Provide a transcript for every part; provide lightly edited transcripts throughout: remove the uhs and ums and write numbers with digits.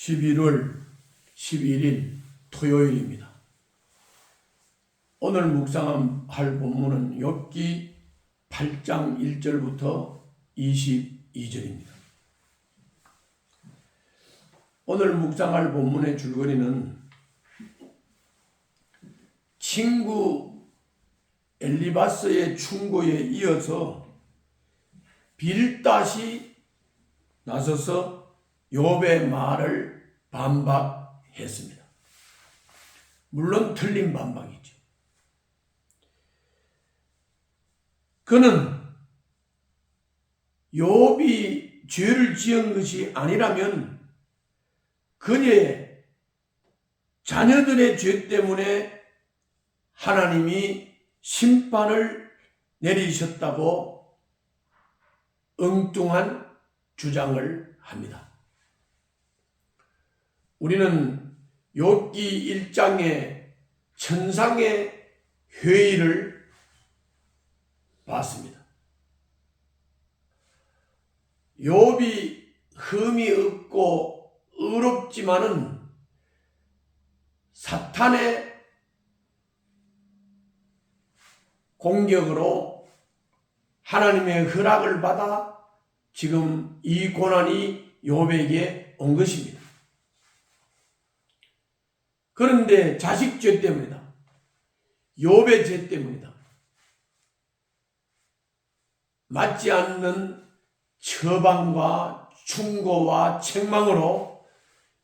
11월 11일 토요일입니다. 오늘 묵상할 본문은 욥기 8장 1절부터 22절입니다. 오늘 묵상할 본문의 줄거리는 친구 엘리바스의 충고에 이어서 빌닷이 나서서 욥의 말을 반박했습니다. 물론 틀린 반박이죠. 그는 욥이 죄를 지은 것이 아니라면 그의 자녀들의 죄 때문에 하나님이 심판을 내리셨다고 엉뚱한 주장을 합니다. 우리는 욥기 1장의 천상의 회의를 봤습니다. 욥이 흠이 없고 의롭지만은 사탄의 공격으로 하나님의 허락을 받아 지금 이 고난이 욥에게 온 것입니다. 그런데 자식 죄 때문이다. 욥의 죄 때문이다. 맞지 않는 처방과 충고와 책망으로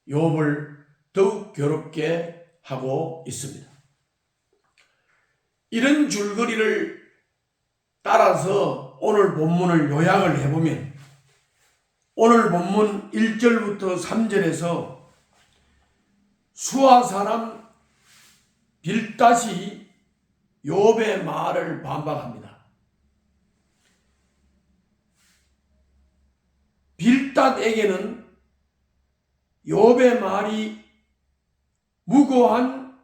욥을 더욱 괴롭게 하고 있습니다. 이런 줄거리를 따라서 오늘 본문을 요약을 해보면 오늘 본문 1절부터 3절에서 수아 사람 빌닷이 욥의 말을 반박합니다. 빌닷에게는 욥의 말이 무고한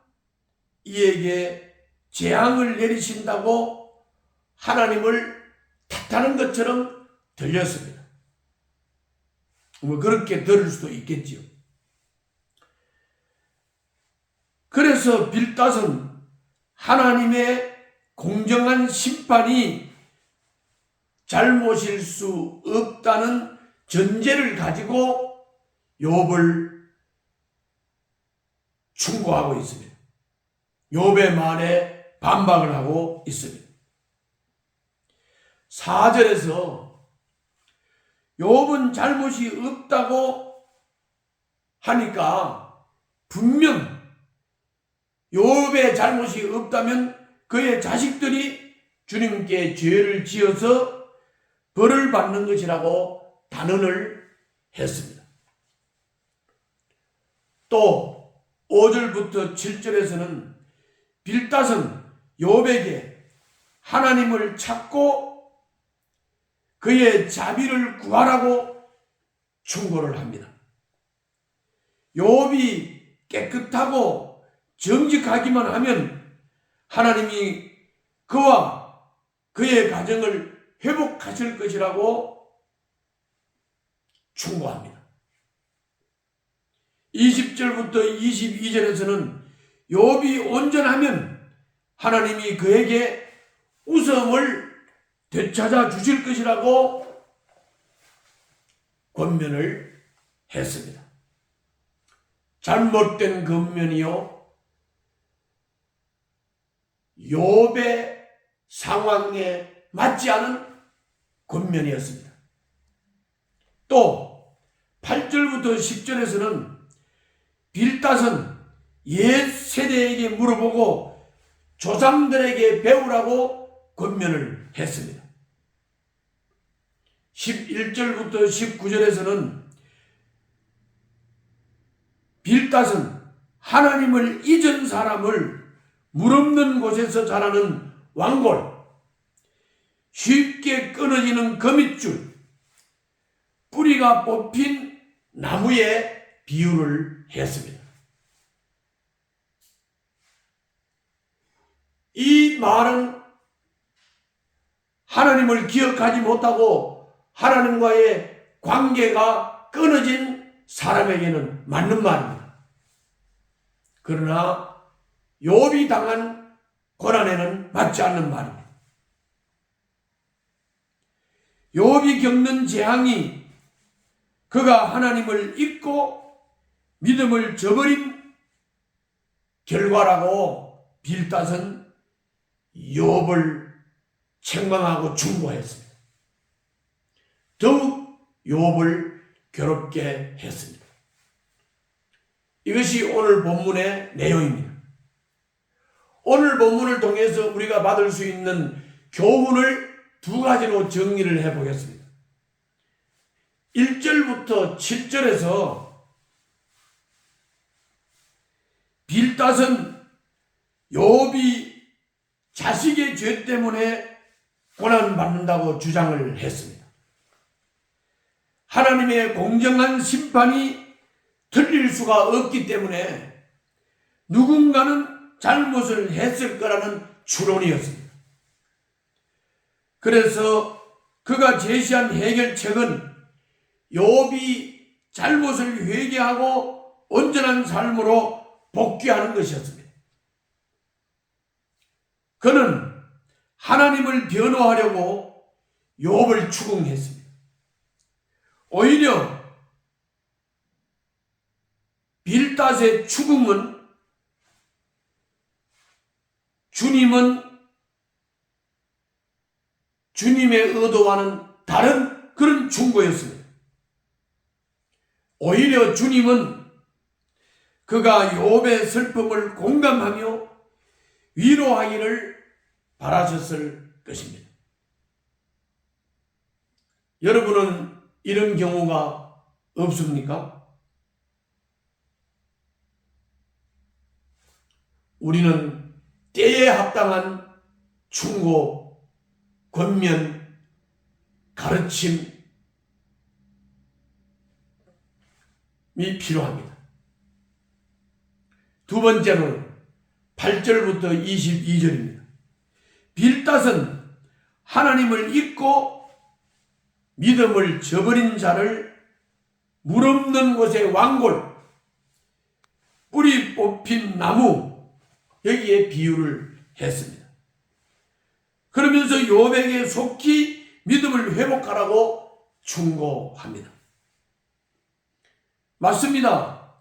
이에게 재앙을 내리신다고 하나님을 탓하는 것처럼 들렸습니다. 그렇게 들을 수도 있겠지요. 그래서 빌닷은 하나님의 공정한 심판이 잘못일 수 없다는 전제를 가지고 욥을 충고하고 있습니다. 욥의 말에 반박을 하고 있습니다. 4절에서 욥은 잘못이 없다고 하니까 분명 욥의 잘못이 없다면 그의 자식들이 주님께 죄를 지어서 벌을 받는 것이라고 단언을 했습니다. 또 5절부터 7절에서는 빌닷은 욥에게 하나님을 찾고 그의 자비를 구하라고 충고를 합니다. 욥이 깨끗하고 정직하기만 하면 하나님이 그와 그의 가정을 회복하실 것이라고 충고합니다. 20절부터 22절에서는 욥이 온전하면 하나님이 그에게 우성을 되찾아 주실 것이라고 권면을 했습니다. 잘못된 권면이요 욥의 상황에 맞지 않은 권면이었습니다. 또 8절부터 10절에서는 빌닷은 옛 세대에게 물어보고 조상들에게 배우라고 권면을 했습니다. 11절부터 19절에서는 빌닷은 하나님을 잊은 사람을 물 없는 곳에서 자라는 왕골, 쉽게 끊어지는 거밋줄, 뿌리가 뽑힌 나무에 비유를 했습니다. 이 말은 하나님을 기억하지 못하고 하나님과의 관계가 끊어진 사람에게는 맞는 말입니다. 그러나 욥이 당한 고난에는 맞지 않는 말입니다. 욥이 겪는 재앙이 그가 하나님을 잊고 믿음을 저버린 결과라고 빌닷은 욥을 책망하고 충고했습니다. 더욱 욥을 괴롭게 했습니다. 이것이 오늘 본문의 내용입니다. 오늘 본문을 통해서 우리가 받을 수 있는 교훈을 두 가지로 정리를 해보겠습니다. 1절부터 7절에서 빌닷은 욥이 자식의 죄 때문에 고난받는다고 주장을 했습니다. 하나님의 공정한 심판이 틀릴 수가 없기 때문에 누군가는 잘못을 했을 거라는 추론이었습니다. 그래서 그가 제시한 해결책은 욥이 잘못을 회개하고 온전한 삶으로 복귀하는 것이었습니다. 그는 하나님을 변호하려고 욥을 추궁했습니다. 오히려 빌닷의 추궁은 주님의 의도와는 다른 그런 충고였습니다. 오히려 주님은 그가 욥의 슬픔을 공감하며 위로하기를 바라셨을 것입니다. 여러분은 이런 경우가 없습니까? 우리는 때에 합당한 충고, 권면, 가르침이 필요합니다. 두 번째는 8절부터 22절입니다. 빌닷은 하나님을 잊고 믿음을 저버린 자를 물 없는 곳의 왕골, 뿌리 뽑힌 나무, 여기에 비유를 했습니다. 그러면서 욥에게 속히 믿음을 회복하라고 충고합니다. 맞습니다.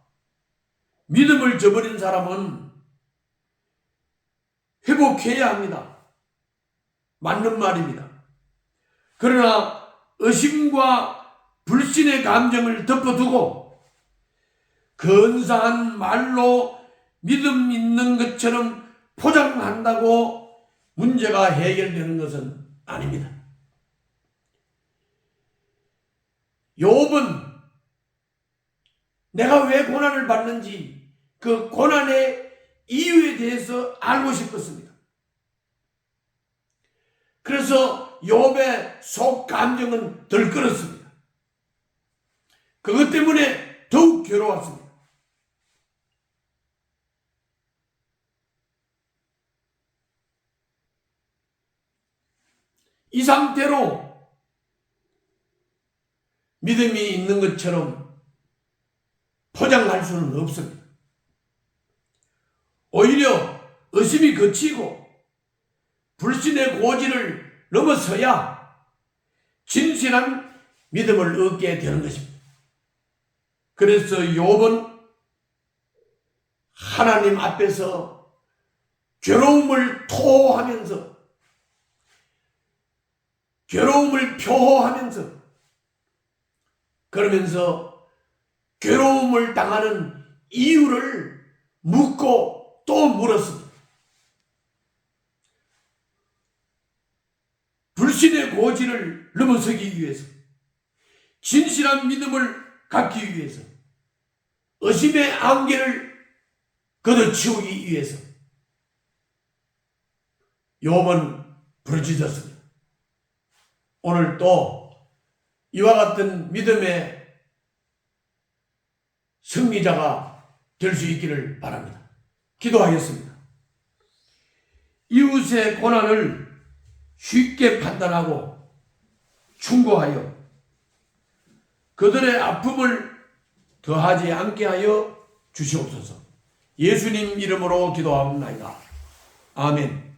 믿음을 저버린 사람은 회복해야 합니다. 맞는 말입니다. 그러나 의심과 불신의 감정을 덮어두고 근사한 말로 믿음 있는 것처럼 포장한다고 문제가 해결되는 것은 아닙니다. 욥은 내가 왜 고난을 받는지 그 고난의 이유에 대해서 알고 싶었습니다. 그래서 욥의 속 감정은 들끓었습니다. 그것 때문에 더욱 괴로웠습니다. 이 상태로 믿음이 있는 것처럼 포장할 수는 없습니다. 오히려 의심이 거치고 불신의 고지를 넘어서야 진실한 믿음을 얻게 되는 것입니다. 그래서 욥은 하나님 앞에서 괴로움을 토하면서 괴로움을 표호하면서 그러면서 괴로움을 당하는 이유를 묻고 또 물었습니다. 불신의 고지를 넘어서기 위해서, 진실한 믿음을 갖기 위해서, 의심의 안개를 걷어치우기 위해서 욥은 부르짖었습니다. 오늘 또 이와 같은 믿음의 승리자가 될 수 있기를 바랍니다. 기도하겠습니다. 이웃의 고난을 쉽게 판단하고 충고하여 그들의 아픔을 더하지 않게 하여 주시옵소서. 예수님 이름으로 기도하옵나이다. 아멘.